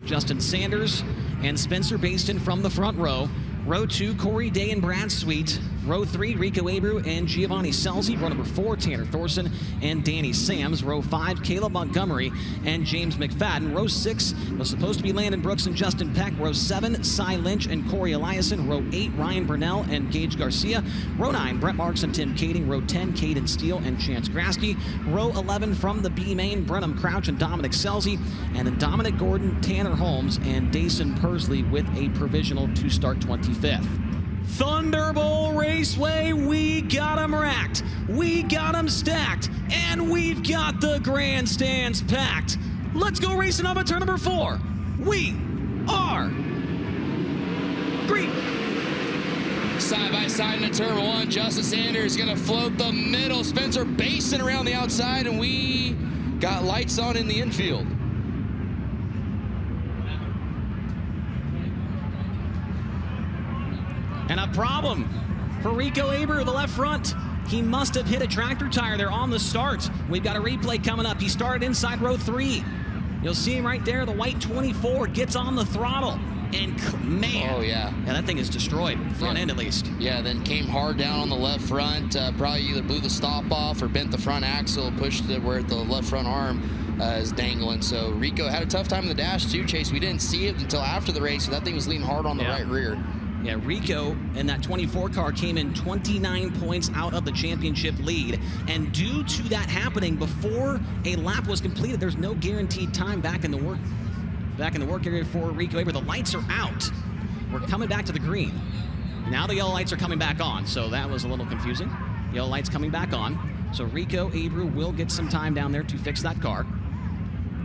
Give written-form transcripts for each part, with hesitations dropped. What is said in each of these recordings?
Justin Sanders and Spencer Bayston from the front row. Row 2, Corey Day and Brad Sweet. Row 3, Rico Abreu and Giovanni Scelzi. Row number 4, Tanner Thorson and Danny Sams. Row 5, Caleb Montgomery and James McFadden. Row 6 was supposed to be Landon Brooks and Justin Peck. Row 7, Cy Lynch and Corey Eliason. Row 8, Ryan Bernal and Gage Garcia. Row 9, Brett Marks and Tim Kaeding. Row 10, Kaden Steele and Chance Grasty. Row 11 from the B main, Brenham Crouch and Dominic Scelzi. And then Dominic Gorden, Tanner Holmes, and Dason Pursley with a provisional to start 25th. Thunderbowl Raceway, we got 'em racked, we got 'em stacked, and we've got the grandstands packed. Let's go racing up at turn number 4. We are green. Side by side in turn 1, Justin Sanders gonna float the middle, Spencer Bayston around the outside, and we got lights on in the infield. And a problem for Rico Abreu, the left front. He must have hit a tractor tire there on the start. We've got a replay coming up. He started inside row 3. You'll see him right there. The white 24 gets on the throttle. And man, oh yeah, that thing is destroyed, front end at least. Yeah, then came hard down on the left front. Probably either blew the stop off or bent the front axle, pushed it where the left front arm is dangling. So Rico had a tough time in the dash too, Chase. We didn't see it until after the race, so that thing was leaning hard on the right rear. Yeah, Rico in that 24 car came in 29 points out of the championship lead. And due to that happening before a lap was completed, there's no guaranteed time back in the work area for Rico Abreu. The lights are out. We're coming back to the green. Now the yellow lights are coming back on, so that was a little confusing. Yellow lights coming back on. So Rico Abreu will get some time down there to fix that car.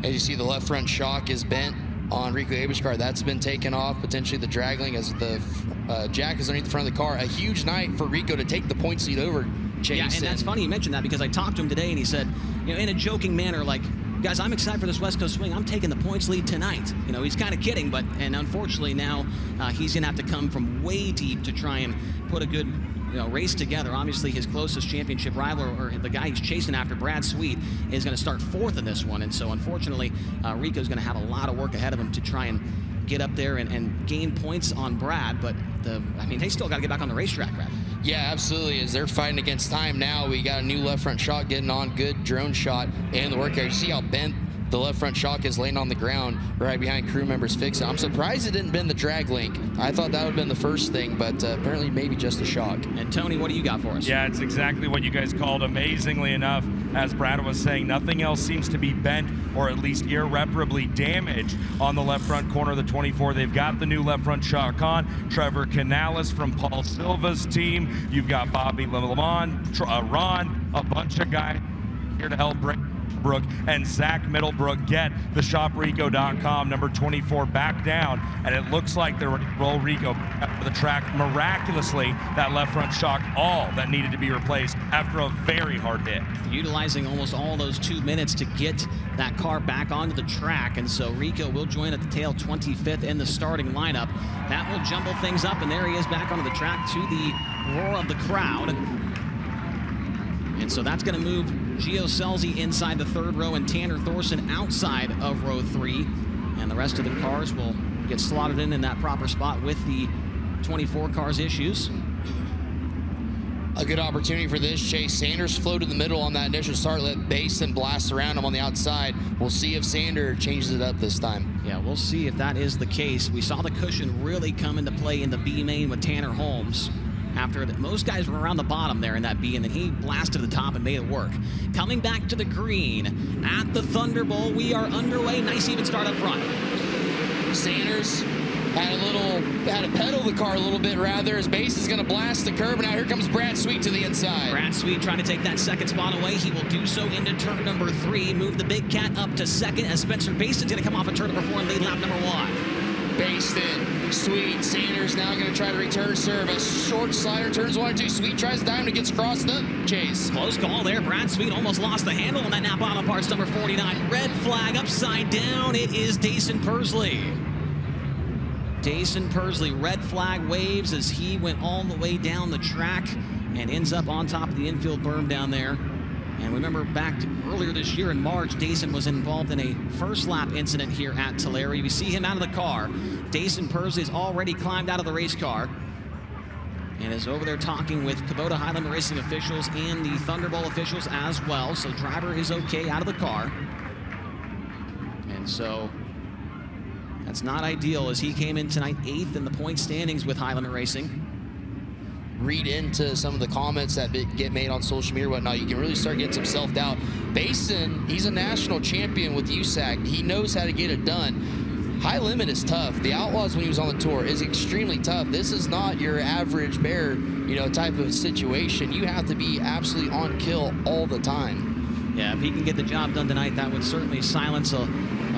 As you see, the left front shock is bent on Rico Abreu's car. That's been taken off, potentially the dragling as the jack is underneath the front of the car. A huge night for Rico to take the points lead over Chase. Yeah, and that's funny you mentioned that, because I talked to him today and he said, you know, in a joking manner, like, guys, I'm excited for this West Coast swing. I'm taking the points lead tonight. You know, he's kind of kidding, but, and unfortunately now he's going to have to come from way deep to try and put a good, you know, race together. Obviously, his closest championship rival, or the guy he's chasing after, Brad Sweet, is going to start 4th in this one. And so, unfortunately, Rico's going to have a lot of work ahead of him to try and get up there and gain points on Brad. But, I mean, they still got to get back on the racetrack, Brad. Yeah, absolutely. As they're fighting against time now, we got a new left front shock getting on, good drone shot in the work area. You see how bent the left front shock is laying on the ground right behind crew members fixing. I'm surprised it didn't bend the drag link. I thought that would have been the first thing, but apparently maybe just a shock. And Tony, what do you got for us? Yeah, it's exactly what you guys called. Amazingly enough, as Brad was saying, nothing else seems to be bent or at least irreparably damaged on the left front corner of the 24. They've got the new left front shock on. Trevor Canales from Paul Silva's team. You've got Bobby Lemon, Ron, a bunch of guys here to help bring Brooke and Zach Middlebrook get the ShopRico.com number 24 back down, and it looks like they're ready to roll Rico up to the track. Miraculously, that left front shock, all that needed to be replaced after a very hard hit. Utilizing almost all those 2 minutes to get that car back onto the track, and so Rico will join at the tail 25th in the starting lineup. That will jumble things up, and there he is back onto the track to the roar of the crowd. And so that's going to move Gio Scelzi inside the 3rd row and Tanner Thorson outside of row 3. And the rest of the cars will get slotted in that proper spot with the 24 cars issues. A good opportunity for this chase. Sanders floated the middle on that initial start, let Bayston blast around him on the outside. We'll see if Sanders changes it up this time. Yeah, we'll see if that is the case. We saw the cushion really come into play in the B main with Tanner Holmes. After most guys were around the bottom there in that B, and then he blasted to the top and made it work. Coming back to the green at the Thunderbowl, we are underway. Nice even start up front. Sanders had to pedal the car a little bit rather, as Bayston is going to blast the curb. Now here comes Brad Sweet to the inside. Brad Sweet trying to take that 2nd spot away. He will do so into turn number 3. Move the big cat up to 2nd as Spencer Bayston's going to come off of turn number 4 and lead lap number 1. Bayston, Sweet, Sanders now going to try to return serve. A short slider, turns 1 and 2. Sweet tries to diamond, gets across the chase. Close call there. Brad Sweet almost lost the handle on that nap auto parts number 49. Red flag upside down. It is Dason Pursley. Dason Pursley, red flag waves as he went all the way down the track and ends up on top of the infield berm down there. And remember back earlier this year in March, Dayson was involved in a first lap incident here at Tulare. We see him out of the car. Dayson Pursley has already climbed out of the race car and is over there talking with Kubota Highland Racing officials and the Thunderbowl officials as well. So driver is okay out of the car. And so that's not ideal as he came in tonight 8th in the point standings with Highland Racing. Read into some of the comments that get made on social media or whatnot, you can really start getting some self-doubt. Bayston, he's a national champion with USAC. He knows how to get it done. High limit is tough. The Outlaws, when he was on the tour, is extremely tough. This is not your average bear, type of situation. You have to be absolutely on kill all the time. Yeah, if he can get the job done tonight, that would certainly silence a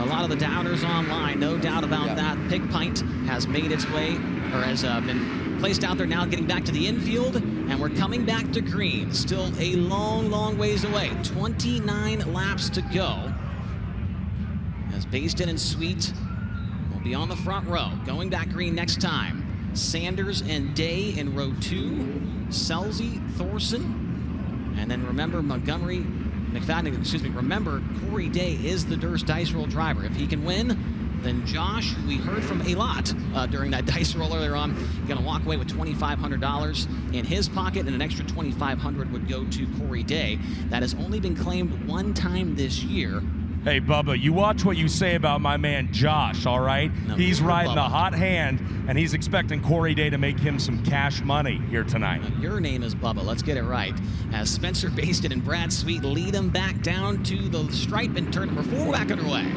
lot of the doubters online. No doubt about that. Pig Pint has made its way, or has been placed out there now, getting back to the infield, and we're coming back to green. Still a long, long ways away. 29 laps to go. As Bayston and Sweet will be on the front row. Going back green next time. Sanders and Day in row 2. Scelzi, Thorson, and then remember Montgomery, McFadden, remember Corey Day is the Durst dice roll driver. If he can win, then Josh, who we heard from a lot during that dice roll earlier on, going to walk away with $2,500 in his pocket, and an extra $2,500 would go to Corey Day. That has only been claimed one time this year. Hey, Bubba, you watch what you say about my man Josh, all right? No, he's riding Bubba. the hot hand, and he's expecting Corey Day to make him some cash money here tonight. Your name is Bubba. Let's get it right. As Spencer Bayston and Brad Sweet lead him back down to the stripe in turn number 4, back underway.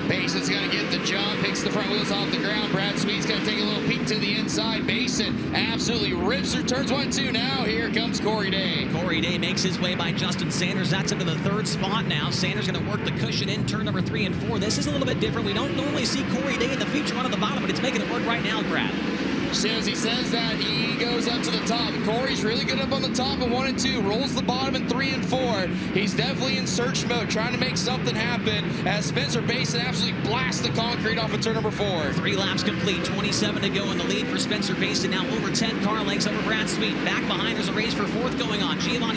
Bayston's going to get the jump, picks the front wheels off the ground. Brad Sweet's going to take a little peek to the inside. Bayston absolutely rips her turns 1, 2. Now here comes Corey Day. Corey Day makes his way by Justin Sanders. That's into the 3rd spot now. Sanders going to work the cushion in turn number 3 and 4. This is a little bit different. We don't normally see Corey Day in the feature run at the bottom, but it's making it work right now, Brad. As soon as he says that, he goes up to the top. Corey's really good up on the top in 1 and 2. Rolls the bottom in 3 and 4. He's definitely in search mode, trying to make something happen as Spencer Bayston absolutely blasts the concrete off of turn number 4. 3 laps complete, 27 to go in the lead for Spencer Bayston. Now over 10 car lengths over Brad Sweet. Back behind, there's a race for 4th going on.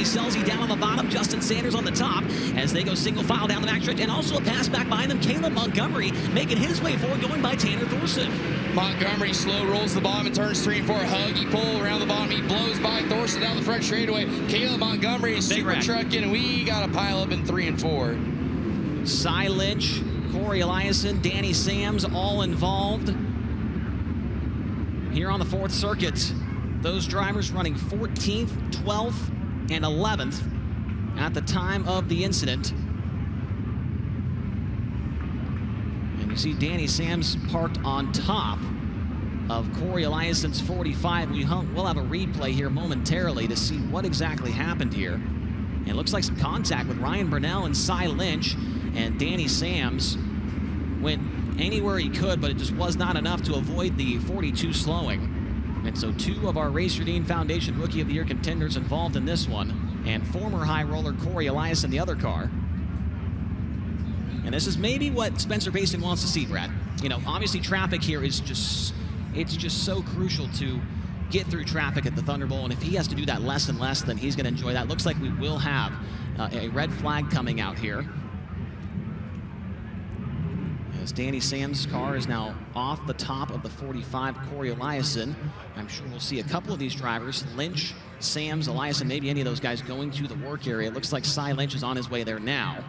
Scelzi down on the bottom, Justin Sanders on the top as they go single file down the backstretch. And also a pass back behind them, Caleb Montgomery making his way forward, going by Tanner Thorson. Montgomery slow rolls the bottom and turns 3 and 4. Huggy pull around the bottom. He blows by Thorson down the front straightaway. Caleb Montgomery is super trucking, and we got to pile up in 3 and 4. Cy Lynch, Corey Eliason, Danny Sams, all involved here on the 4th circuit. Those drivers running 14th, 12th, and 11th at the time of the incident. And you see Danny Sams parked on top of Corey Eliason's 45. We'll have a replay here momentarily to see what exactly happened here. And it looks like some contact with Ryan Bernal and Cy Lynch, and Danny Sams went anywhere he could, but it just was not enough to avoid the 42 slowing. And so 2 of our Racer Dean Foundation Rookie of the Year contenders involved in this one, and former high roller Corey Eliason the other car. And this is maybe what Spencer Bayston wants to see, Brad. Obviously traffic here is just so crucial to get through traffic at the Thunderbowl, and if he has to do that less and less, then he's going to enjoy that. Looks like we will have a red flag coming out here, as Danny Sams' car is now off the top of the 45, Corey Eliason. I'm sure we'll see a couple of these drivers, Lynch, Sams, Eliason, maybe any of those guys going to the work area. It looks like Cy Lynch is on his way there now.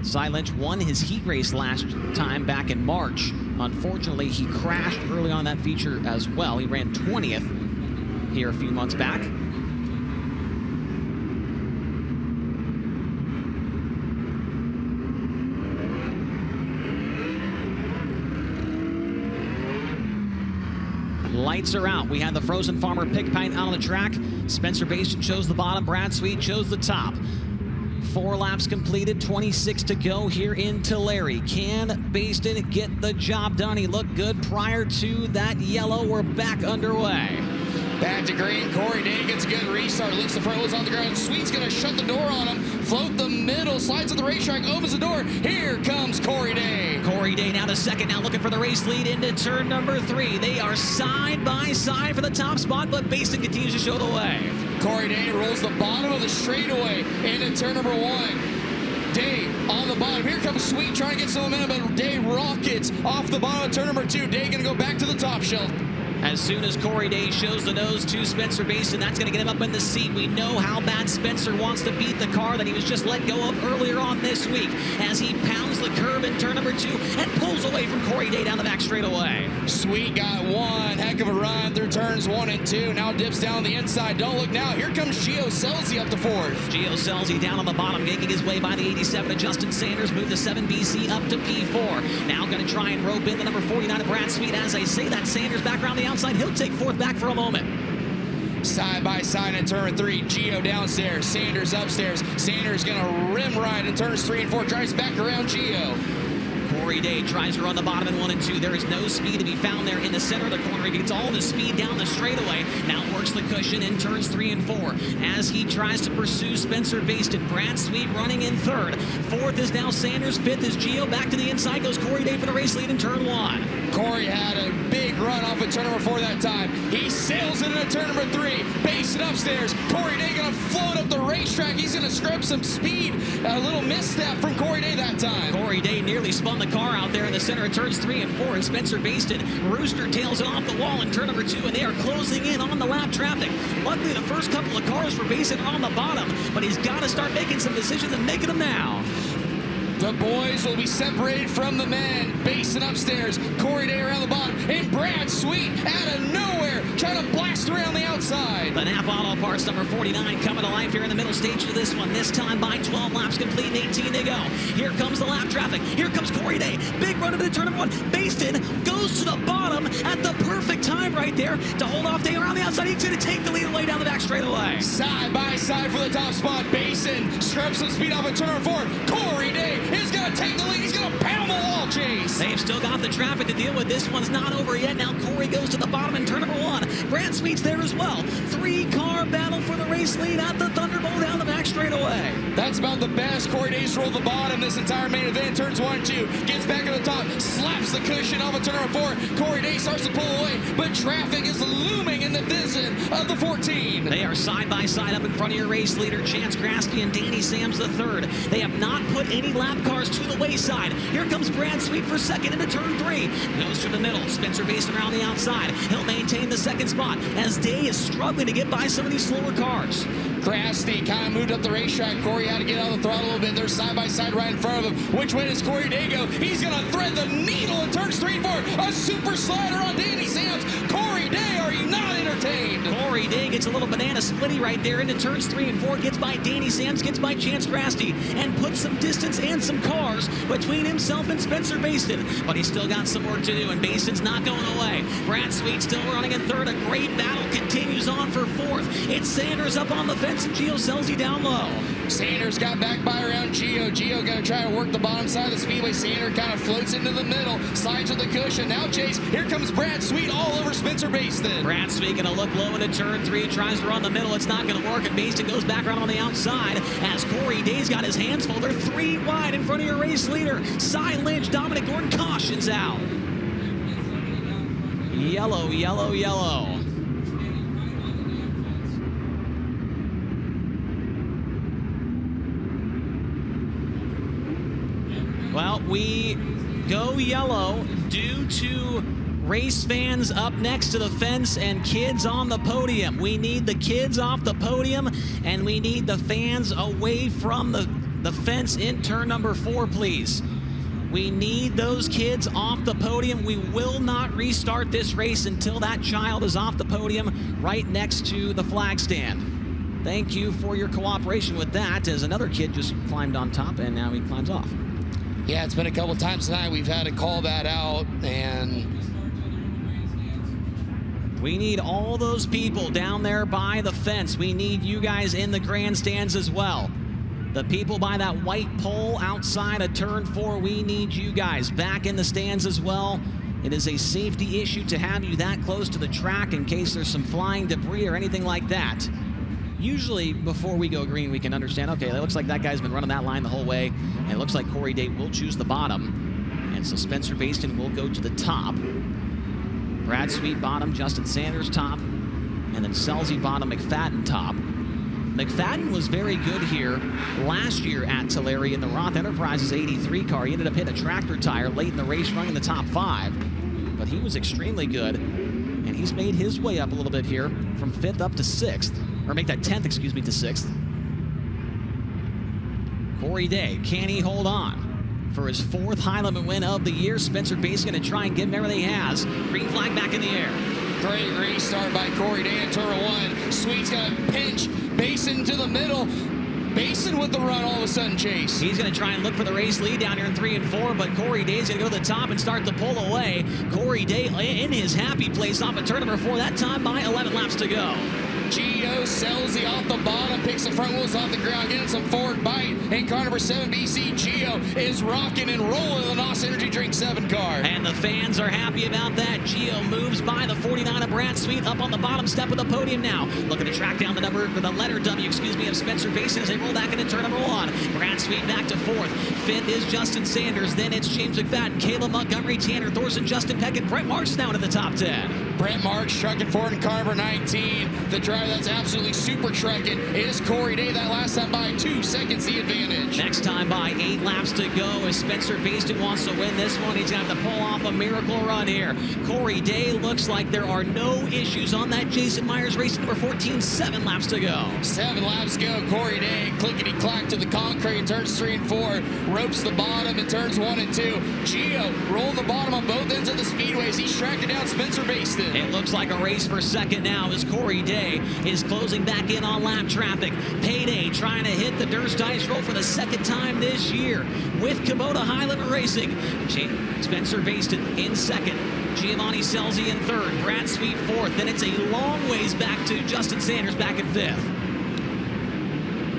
Cy Lynch won his heat race last time back in March. Unfortunately, he crashed early on that feature as well. He ran 20th here a few months back. Lights are out. We had the Frozen Farmer Pick Pint out on the track. Spencer Bayston chose the bottom. Brad Sweet chose the top. 4 laps completed, 26 to go here in Tulare. Can Bayston get the job done? He looked good prior to that yellow. We're back underway. Back to green. Corey Day gets a good restart. Lifts the front wheels on the ground. Sweet's going to shut the door on him. Float the middle. Slides on the racetrack. Opens the door. Here comes Corey Day. Corey Day now to second. Now looking for the race lead into turn number 3. They are side by side for the top spot, but Bayston continues to show the way. Corey Day rolls the bottom of the straightaway into turn number 1. Day on the bottom. Here comes Sweet trying to get some momentum, but Day rockets off the bottom of turn number 2. Day gonna go back to the top shelf. As soon as Corey Day shows the nose to Spencer Bayston, that's going to get him up in the seat. We know how bad Spencer wants to beat the car that he was just let go of earlier on this week as he pounds the curb in turn number 2 and pulls away from Corey Day down the back straightaway. Sweet got one heck of a run through turns 1 and 2. Now dips down the inside. Don't look now. Here comes Scelzi up to 4th. Scelzi down on the bottom, making his way by the 87 of Justin Sanders, move the 7BC up to P4. Now going to try and rope in the number 49 of Brad Sweet. As I say that, Sanders back around the outside. He'll take 4th back for a moment. Side by side in turn 3. Gio downstairs, Sanders upstairs. Sanders gonna rim ride in turns 3 and 4. Drives back around Gio. Corey Day tries to run the bottom in 1 and 2. There is no speed to be found there in the center of the corner. He gets all the speed down the straightaway. Now works the cushion in turns 3 and 4 as he tries to pursue Spencer Bayston. Brad Sweet running in 3rd. 4th is now Sanders. 5th is Gio. Back to the inside goes Corey Day for the race lead in turn 1. Corey had a big run off of turn number 4 that time. He sails into turn number 3. Bayston upstairs. Corey Day gonna float up the racetrack. He's gonna scrub some speed. A little misstep from Corey Day that time. Corey Day nearly spun the car out there in the center of turns 3 and 4, and Spencer Bayston rooster tails it off the wall in turn number 2, and they are closing in on the lap traffic. Luckily, the first couple of cars for Bayston are on the bottom, but he's got to start making some decisions and making them now. The boys will be separated from the men. Bayston upstairs, Corey Day around the bottom, and Brad Sweet out of nowhere trying to blast around the outside. The Napa Auto Parts number 49 coming to life here in the middle stage of this one. This time by 12 laps complete and 18 to go. Here comes the lap traffic. Here comes Corey Day. Big run into the turn of 1. Bayston goes to the bottom at the perfect time right there to hold off Day around the outside. He's going to take the lead away down the back straightaway. Side by side for the top spot. Bayston scrubs some speed off of turn 4. Corey Day is going to take the lead. He's going to pound the wall chase. They've still got the traffic to deal with. This one's not over yet. Now Corey goes to the bottom in turn number 1. Brad Sweet's there as well. 3-car battle for the race lead at the Thunderbowl down the back straightaway. That's about the best. Corey Day's rolled the bottom this entire main event. Turns 1 and 2. Gets back at the top. Slaps the cushion off of turn number 4. Corey Day starts to pull away, but traffic is looming in the vision of the 14. They are side by side up in front of your race leader, Chance Grasty and Danny Sams III. They have not put any lap cars to the wayside. Here comes Brad Sweet for 2nd into turn 3. Goes to the middle. Spencer Bayston around the outside. He'll maintain the 2nd spot as Day is struggling to get by some of these slower cars. Grasty kind of moved up the racetrack. Corey had to get out of the throttle a little bit. They're side by side right in front of him. Which way does Corey Day go? He's going to thread the needle in turns 3 and 4. A super slider on Danny Sams. Corey Day, are you not entertained? Corey Day gets a little banana splitty right there into turns 3 and 4. Gets by Danny Sams, gets by Chance Grasty, and puts some distance and some cars between himself and Spencer Bayston. But he's still got some work to do, and Bayston's not going away. Brad Sweet still running in 3rd. A great battle continues on for 4th. It's Sanders up on the fence and Gio Scelzi down low. Sanders got back by around Gio. Gio going to try to work the bottom side of the speedway. Sanders kind of floats into the middle, slides with the cushion. Now chase. Here comes Brad Sweet all over Spencer Bayston. Brad Sweet going to look low into turn 3. Tries to run the middle. It's not going to work, and Bayston goes back around on the outside as Corey Day's got his hands full. They're 3 wide in front of your race leader. Lynch, Dominic Gorden cautions out. Yellow, yellow, yellow. Well, we go yellow due to race fans up next to the fence and kids on the podium. We need the kids off the podium, and we need the fans away from the fence in turn number 4, please. We need those kids off the podium. We will not restart this race until that child is off the podium right next to the flag stand. Thank you for your cooperation with that, as another kid just climbed on top and now he climbs off. Yeah, it's been a couple times tonight we've had to call that out, and we need all those people down there by the fence. We need you guys in the grandstands as well. The people by that white pole outside of turn 4, we need you guys back in the stands as well. It is a safety issue to have you that close to the track in case there's some flying debris or anything like that. Usually, before we go green, we can understand, okay, it looks like that guy's been running that line the whole way, and it looks like Corey Day will choose the bottom, and so Spencer Bayston will go to the top. Brad Sweet bottom, Justin Sanders top, and then Scelzi bottom, McFadden top. McFadden was very good here last year at Tulare in the Roth Enterprises 83 car. He ended up hitting a tractor tire late in the race, running the top 5. But he was extremely good, and he's made his way up a little bit here from 5th up to 6th. Or make that 10th, excuse me, to 6th. Corey Day, can he hold on for his 4th high limit win of the year? Spencer Bayston going to try and give him everything he has. Green flag back in the air. Great restart by Corey Day in turn 1. Sweet's got a pinch. Bayston to the middle. Bayston with the run all of a sudden, Chase. He's going to try and look for the race lead down here in 3 and 4, but Corey Day's going to go to the top and start to pull away. Corey Day in his happy place off of turn number 4, that time by 11 laps to go. Scelzi off the bottom, picks the front wheels off the ground, getting some forward bite. In car number 7, BC, Gio is rocking and rolling the NOS Energy Drink 7 car. And the fans are happy about that. Gio moves by the 49 of Brad Sweet up on the bottom step of the podium now. Looking to track down the letter W, of Spencer Bayston as they roll back into turn number 1. Brad Sweet back to 4th. 5th is Justin Sanders. Then it's James McFadden, Caleb Montgomery, Tanner Thorson, Justin Peck, and Brent Marks now into the top 10. Brent Marks trucking forward in car number 19. The driver that's absolutely super trucking is Corey Day. That last time by 2 seconds the advantage. Next time by 8 laps to go as Spencer Bayston wants to win this one. He's going to have to pull off a miracle run here. Corey Day looks like there are no issues on that Jason Myers race number 14. 7 laps to go. 7 laps to go. Corey Day clickety-clack to the concrete in turns 3 and 4. Ropes the bottom in turns 1 and 2. Gio rolling the bottom on both ends of the speedways. He's tracking down Spencer Bayston. It looks like a race for second now as Corey Day is closing back in on lap traffic. Payday trying to hit the Durst Ice Roll for the 2nd time this year with Kubota High Limit Racing. Spencer Bayston in 2nd. Giovanni Scelzi in 3rd. Brad Sweet 4th. Then it's a long ways back to Justin Sanders back in 5th.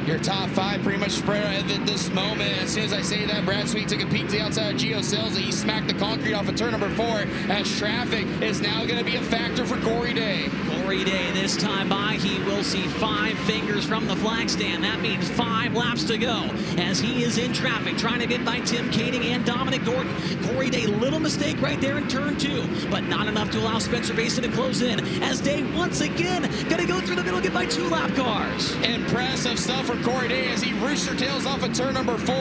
Your top 5 pretty much spread out at this moment. As soon as I say that, Brad Sweet took a peek to the outside of Gio Scelzi. He smacked the concrete off of turn number 4 as traffic is now going to be a factor for Corey Day. Corey Day this time by, he will see 5 fingers from the flag stand. That means 5 laps to go as he is in traffic trying to get by Tim Kaeding and Dominic Gorden. Corey Day, little mistake right there in turn 2, but not enough to allow Spencer Bayston to close in as Day once again going to go through the middle, get by 2 lap cars. Impressive stuff for Corey Day as he rooster tails off of turn number 4.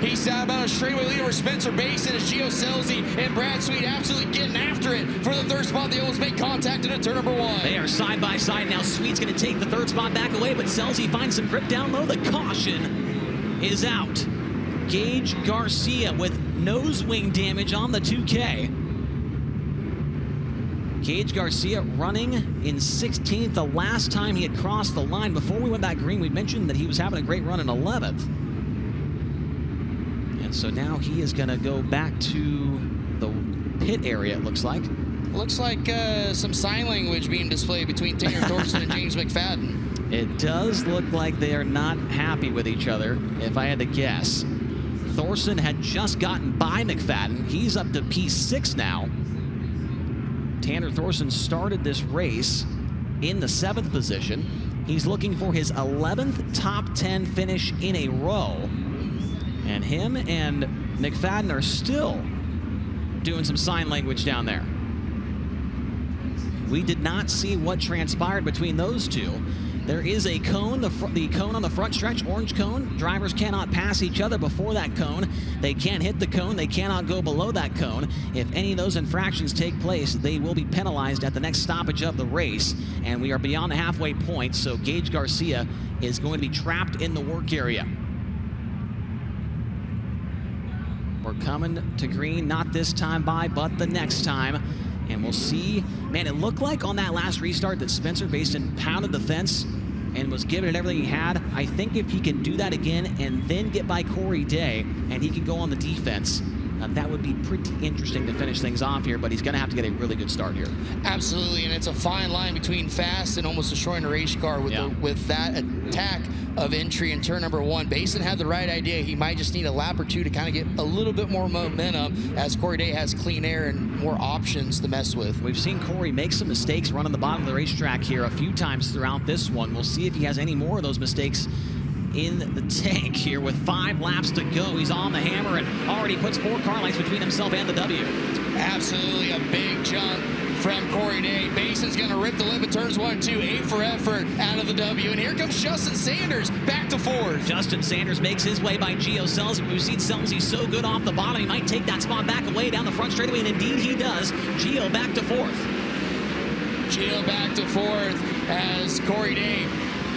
He's sat about a straightaway lead over Spencer Bayston as Gio Scelzi and Brad Sweet absolutely getting after it for the 3rd spot. They almost make contact into turn number 1. They are side by side now. Sweet's going to take the 3rd spot back away, but Scelzi finds some grip down low. The caution is out. Gage Garcia with nose wing damage on the 2K. Gage Garcia running in 16th the last time he had crossed the line. Before we went back green, we mentioned that he was having a great run in 11th. And so now he is going to go back to the pit area, it looks like. Looks like some sign language being displayed between Tanner Thorson and James McFadden. It does look like they are not happy with each other, if I had to guess. Thorson had just gotten by McFadden. He's up to P6 now. Tanner Thorson started this race in the 7th position. He's looking for his 11th top 10 finish in a row. And him and McFadden are still doing some sign language down there. We did not see what transpired between those two. There is a cone, the cone on the front stretch, orange cone. Drivers cannot pass each other before that cone. They can't hit the cone. They cannot go below that cone. If any of those infractions take place, they will be penalized at the next stoppage of the race. And we are beyond the halfway point, so Gage Garcia is going to be trapped in the work area. We're coming to green, not this time by, but the next time. And we'll see. Man, it looked like on that last restart that Spencer Bayston pounded the fence and was giving it everything he had. I think if he can do that again and then get by Corey Day and he can go on the defense, that would be pretty interesting to finish things off here, but he's going to have to get a really good start here. Absolutely, and it's a fine line between fast and almost destroying a race car with that attack of entry in turn number 1. Bayston had the right idea. He might just need a lap or 2 to kind of get a little bit more momentum as Corey Day has clean air and more options to mess with. We've seen Corey make some mistakes running the bottom of the racetrack here a few times throughout this one. We'll see if he has any more of those mistakes in the tank here with 5 laps to go. He's on the hammer and already puts 4 car lengths between himself and the W. Absolutely a big jump from Corey Day. Bayston's going to rip the lip at turns 1 and 2. 8 for effort out of the W. And here comes Justin Sanders back to 4th. Justin Sanders makes his way by Scelzi. We've seen Scelzi so good off the bottom. He might take that spot back away down the front straightaway, and indeed he does. Gio back to 4th. Gio back to 4th as Corey Day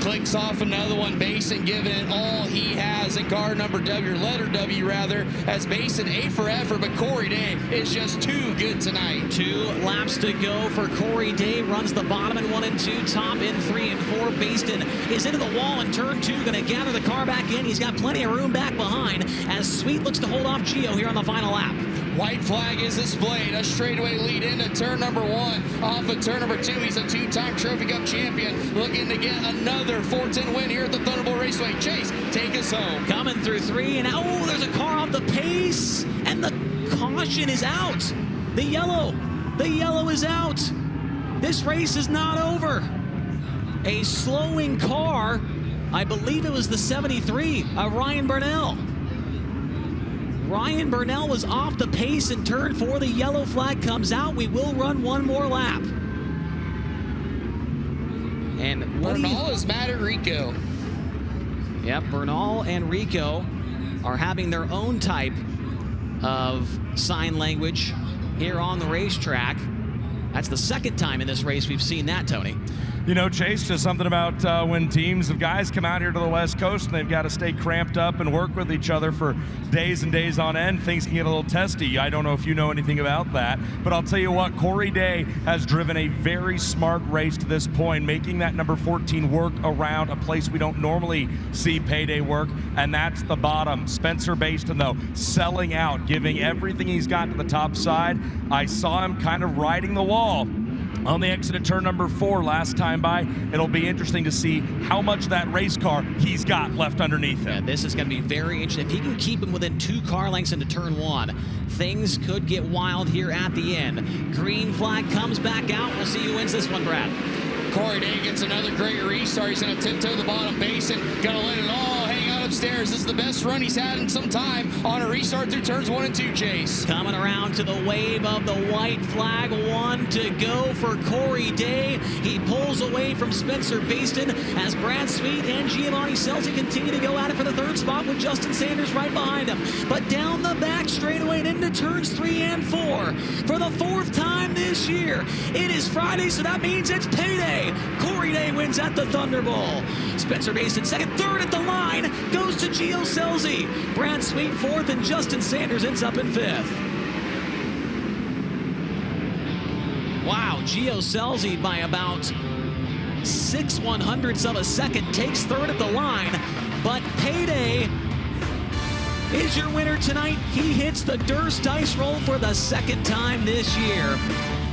clicks off another one. Bayston giving it all he has in car number W, or letter W rather, as Bayston 8 for effort, but Corey Day is just too good tonight. 2 laps to go for Corey Day. Runs the bottom in 1 and 2, top in 3 and 4. Bayston is into the wall in turn 2, going to gather the car back in. He's got plenty of room back behind as Sweet looks to hold off Gio here on the final lap. White flag is displayed. A straightaway lead into turn number 1. Off of turn number 2, he's a 2-time Trophy Cup champion, looking to get another 410 win here at the Thunderbowl Raceway. Chase, take us home. Coming through 3, and oh, there's a car off the pace, and the caution is out. The yellow is out. This race is not over. A slowing car, I believe it was the 73 of Ryan Bernal. Ryan Bernal was off the pace in turn 4. The yellow flag comes out. We will run one more lap. And Bernal is mad at Rico. Yep, Bernal and Rico are having their own type of sign language here on the racetrack. That's the second time in this race we've seen that, Tony. You know, Chase, just something about when teams of guys come out here to the West Coast and they've got to stay cramped up and work with each other for days and days on end, things can get a little testy. I don't know if you know anything about that, but I'll tell you what, Corey Day has driven a very smart race to this point, making that number 14 work around a place we don't normally see Payday work, and that's the bottom. Spencer Bayston, though, selling out, giving everything he's got to the top side. I saw him kind of riding the wall on the exit of turn number 4 last time by. It'll be interesting to see how much that race car he's got left underneath him. Yeah, this is going to be very interesting. If he can keep him within 2 car lengths into turn 1, things could get wild here at the end. Green flag comes back out. We'll see who wins this one, Brad. Corey Day gets another great restart. He's going to tiptoe the bottom. Bayston going to let it all hang out upstairs. This is the best run he's had in some time on a restart through turns 1 and 2, Chase. Coming around to the wave of the white flag. 1 to go for Corey Day. He pulls away from Spencer Bayston as Brad Sweet and Scelzi continue to go at it for the 3rd spot with Justin Sanders right behind him. But down the back straightaway and into turns 3 and 4 for the 4th time this year. It is Friday, so that means it's payday. Corey Day wins at the Thunderbowl. Spencer Bayston 2nd, 3rd at the line goes to Scelzi. Brad Sweet 4th, and Justin Sanders ends up in 5th. Wow, Scelzi by about 6/100ths of a second takes 3rd at the line, but Payday is your winner tonight. He hits the Durst dice roll for the 2nd time this year,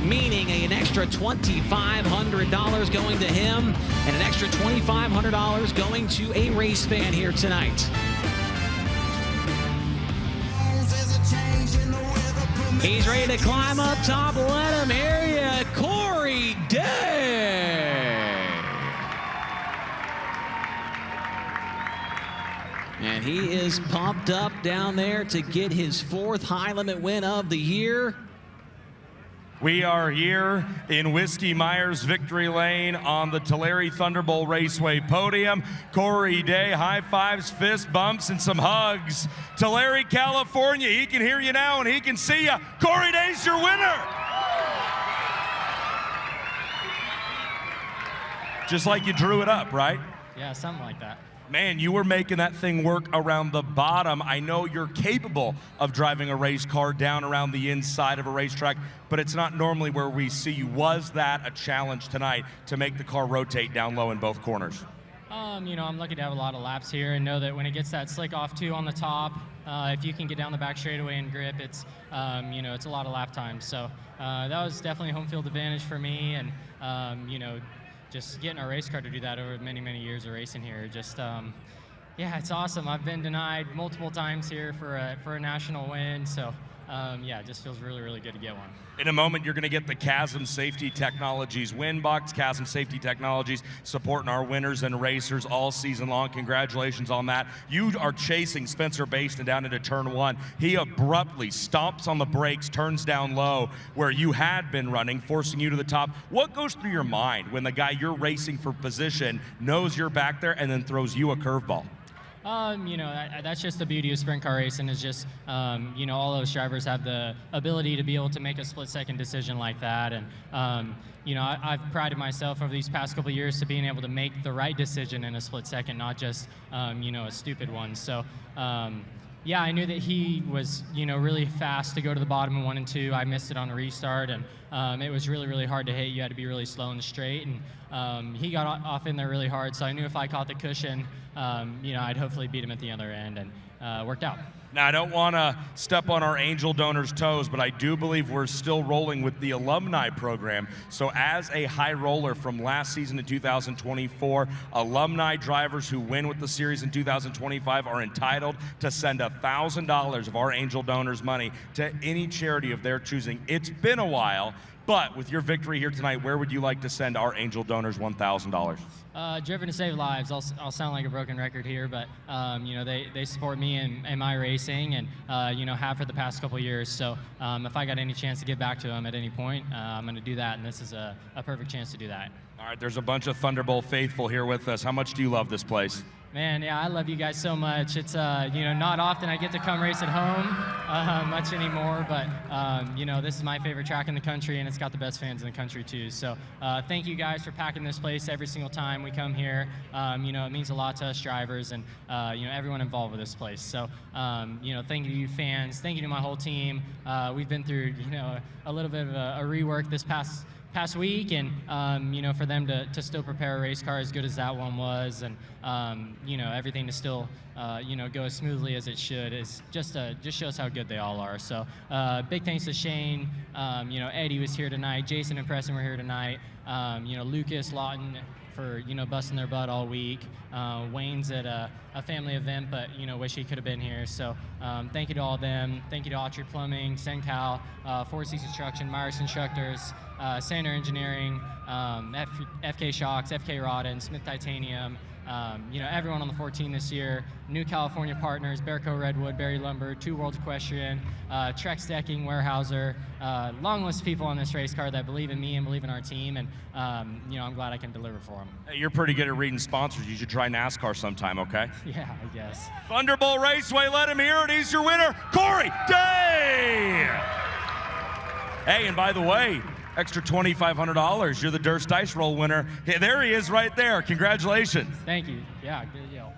meaning an extra $2,500 going to him and an extra $2,500 going to a race fan here tonight. He's ready to climb up top. Let him hear you, Corey Day. And he is pumped up down there to get his 4th high limit win of the year. We are here in Whiskey Myers Victory Lane on the Tulare Thunderbowl Raceway podium. Corey Day, high fives, fist bumps, and some hugs. Tulare, California, he can hear you now and he can see you. Corey Day's your winner. Just like you drew it up, right? Yeah, something like that. Man, you were making that thing work around the bottom. I know you're capable of driving a race car down around the inside of a racetrack, but it's not normally where we see you. Was that a challenge tonight to make the car rotate down low in both corners? You know, I'm lucky to have a lot of laps here and know that when it gets that slick off too on the top, if you can get down the back straightaway and grip, it's, you know, it's a lot of lap times. So that was definitely home field advantage for me, and, you know, just getting our race car to do that over many, many years of racing here, just, yeah, it's awesome. I've been denied multiple times here for a national win, so yeah, it just feels really, really good to get one. In a moment, you're going to get the Chasm Safety Technologies win box. Chasm Safety Technologies supporting our winners and racers all season long. Congratulations on that. You are chasing Spencer Bayston down into turn 1. He abruptly stomps on the brakes, turns down low where you had been running, forcing you to the top. What goes through your mind when the guy you're racing for position knows you're back there and then throws you a curveball? You know, that's just the beauty of sprint car racing is just, you know, all those drivers have the ability to be able to make a split-second decision like that. And, you know, I've prided myself over these past couple of years to being able to make the right decision in a split second, not just, you know, a stupid one. So, yeah, I knew that he was, you know, really fast to go to the bottom in 1 and 2. I missed it on a restart, and it was really, really hard to hit. You had to be really slow in the straight, and he got off in there really hard. So I knew if I caught the cushion, you know, I'd hopefully beat him at the other end, and worked out. Now, I don't want to step on our Angel donors' toes, but I do believe we're still rolling with the alumni program. So as a high roller from last season in 2024, alumni drivers who win with the series in 2025 are entitled to send $1,000 of our Angel donors' money to any charity of their choosing. It's been a while, but with your victory here tonight, where would you like to send our Angel donors $1,000? Driven to Save Lives. I'll sound like a broken record here, but you know, they support me in my racing, and you know, have for the past couple years. So if I got any chance to give back to them at any point, I'm going to do that, and this is a perfect chance to do that. All right, there's a bunch of Thunderbowl faithful here with us. How much do you love this place? Man, yeah, I love you guys so much. It's you know, not often I get to come race at home much anymore, but you know, this is my favorite track in the country, and it's got the best fans in the country too. So thank you guys for packing this place every single time we come here. You know, it means a lot to us drivers and you know, everyone involved with this place. So you know, thank you fans, thank you to my whole team. We've been through, you know, a little bit of a rework this past week, and you know, for them to still prepare a race car as good as that one was, and you know, everything to still you know, go as smoothly as it should is just shows how good they all are. So big thanks to Shane. You know, Eddie was here tonight. Jason and Preston were here tonight. You know, Lucas, Lawton, for, you know, busting their butt all week. Wayne's at a family event, but, you know, wish he could have been here. So thank you to all of them. Thank you to Autry Plumbing, Sencal, Four Seas Construction, Myers Constructors, Sander Engineering, FK Shocks, FK Rodden, Smith Titanium, you know, everyone on the 14 this year, New California Partners, Bearco Redwood, Berry Lumber, Two World Equestrian, Trex Decking, Weyerhaeuser, long list of people on this race car that believe in me and believe in our team, and you know, I'm glad I can deliver for them. Hey, you're pretty good at reading sponsors. You should try NASCAR sometime, okay? Yeah, I guess. Thunderbowl Raceway, let him hear it. He's your winner, Corey Day! Hey, and by the way, extra $2,500. You're the Durst Dice Roll winner. Hey, there he is right there. Congratulations. Thank you. Yeah, good deal.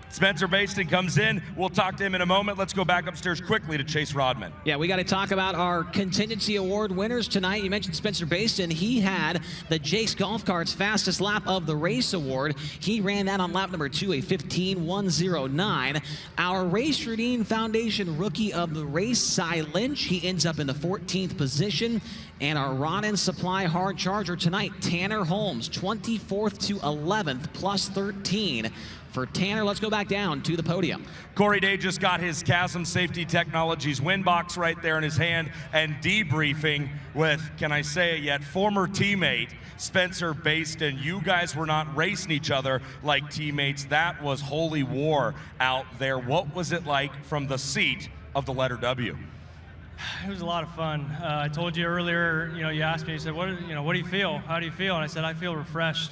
Spencer Bayston comes in. We'll talk to him in a moment. Let's go back upstairs quickly to Chase Rodman. Yeah, we got to talk about our Contingency Award winners tonight. You mentioned Spencer Bayston. He had the Jake's Golf Carts fastest lap of the race award. He ran that on lap number 2, a 15:109. Our Race Routine Foundation Rookie of the Race, Cy Lynch, he ends up in the 14th position. And our Ronin Supply Hard Charger tonight, Tanner Holmes, 24th to 11th, plus 13. For Tanner, let's go back down to the podium. Corey Day just got his Chasm Safety Technologies win box right there in his hand and debriefing with, can I say it yet, former teammate Spencer Bayston. You guys were not racing each other like teammates. That was holy war out there. What was it like from the seat of the letter W? It was a lot of fun. I told you earlier, you know, you asked me, you said, what do you feel? How do you feel? And I said, I feel refreshed.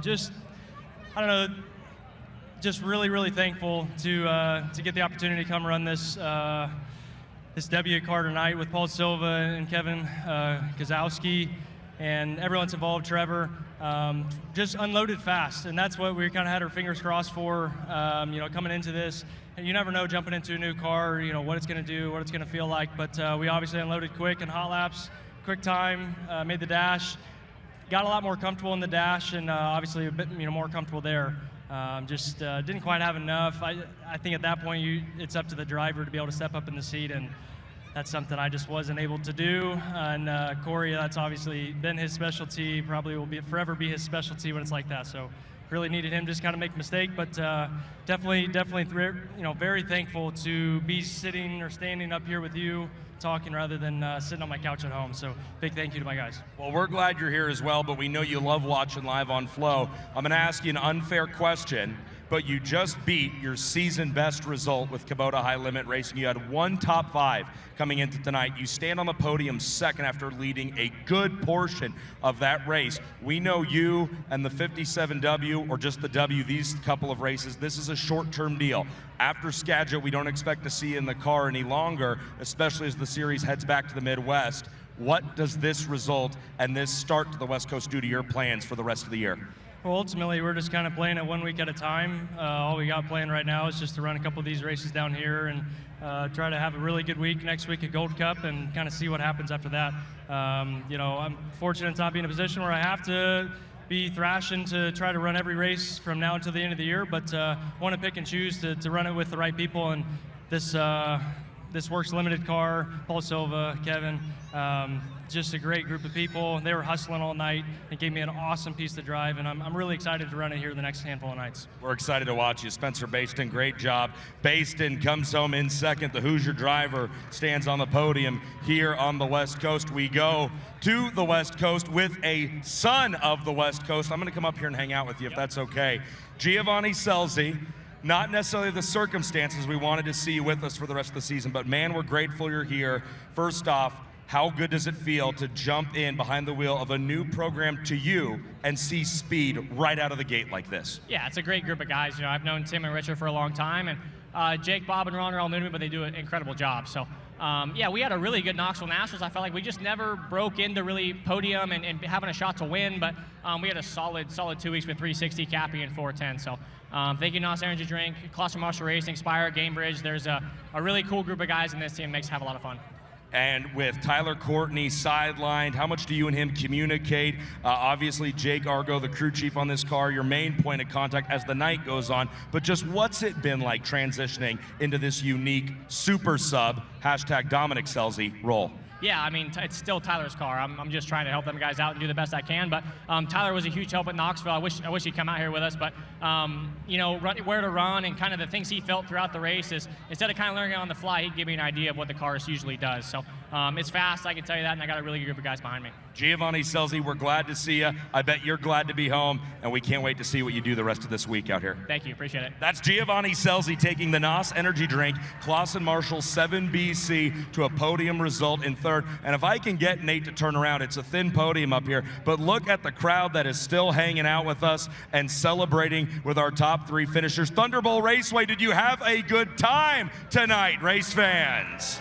Just, I don't know, just really, really thankful to get the opportunity to come run this this W car tonight with Paul Silva and Kevin Kozowski and everyone's involved, Trevor. Just unloaded fast, and that's what we kind of had our fingers crossed for, you know, coming into this. And you never know jumping into a new car, you know, what it's going to do, what it's going to feel like. But we obviously unloaded quick in hot laps, QuickTime, made the dash, got a lot more comfortable in the dash, and obviously a bit, you know, more comfortable there. Just didn't quite have enough. I think at that point it's up to the driver to be able to step up in the seat, and that's something I just wasn't able to do. And Corey, that's obviously been his specialty, probably will forever be his specialty when it's like that. So really needed him just kind of make a mistake, but definitely, very thankful to be sitting or standing up here with you talking rather than sitting on my couch at home. So big thank you to my guys. Well, we're glad you're here as well, but we know you love watching live on Flo. I'm going to ask you an unfair question, but you just beat your season best result with Kubota High Limit Racing. You had one top 5 coming into tonight. You stand on the podium second after leading a good portion of that race. We know you and the 57W, or just the W, these couple of races, this is a short-term deal. After Skagit, we don't expect to see you in the car any longer, especially as the series heads back to the Midwest. What does this result and this start to the West Coast do to your plans for the rest of the year? Well, ultimately, we're just kind of playing it 1 week at a time. All we got playing right now is just to run a couple of these races down here and try to have a really good week next week at Gold Cup and kind of see what happens after that. I'm fortunate to not be in a position where I have to be thrashing to try to run every race from now until the end of the year, but want to pick and choose to run it with the right people. And this Works Limited car, Paul Silva, Kevin, just a great group of people. They were hustling all night and gave me an awesome piece to drive, and I'm really excited to run it here the next handful of nights. We're excited to watch you. Spencer Bayston, great job. Bayston comes home in second. The Hoosier driver stands on the podium here on the West Coast. We go to the West Coast with a son of the West Coast. I'm going to come up here and hang out with you if that's okay. Giovanni Scelzi. Not necessarily the circumstances we wanted to see you with us for the rest of the season, but man, we're grateful you're here. First off, how good does it feel to jump in behind the wheel of a new program to you and see speed right out of the gate like this? Yeah, it's a great group of guys. I've known Tim and Richard for a long time, and Jake, Bob, and Ron are all new to me, but they do an incredible job. So, we had a really good Knoxville Nationals. I felt like we just never broke into really podium and having a shot to win, but we had a solid 2 weeks with 360, Cappy, and 410. So, thank you, NOS Energy Drink, Cluster Marshall Racing, Spire, Gamebridge. There's a really cool group of guys in this team. Makes it have a lot of fun. And with Tyler Courtney sidelined, how much do you and him communicate? Obviously, Jake Argo, the crew chief on this car, your main point of contact as the night goes on. But just what's it been like transitioning into this unique super sub, #Dominic Scelzi role? Yeah, it's still Tyler's car. I'm just trying to help them guys out and do the best I can. But Tyler was a huge help at Knoxville. I wish he'd come out here with us. But where to run and kind of the things he felt throughout the race is instead of kind of learning it on the fly, he'd give me an idea of what the car usually does. So it's fast, I can tell you that, and I got a really good group of guys behind me. Giovanni Scelzi, we're glad to see you. I bet you're glad to be home, and we can't wait to see what you do the rest of this week out here. Thank you, appreciate it. That's Giovanni Scelzi taking the NOS Energy Drink, Clausen Marshall 7BC to a podium result in third. And if I can get Nate to turn around, it's a thin podium up here, but look at the crowd that is still hanging out with us and celebrating with our top 3 finishers. Thunderbowl Raceway, did you have a good time tonight, race fans?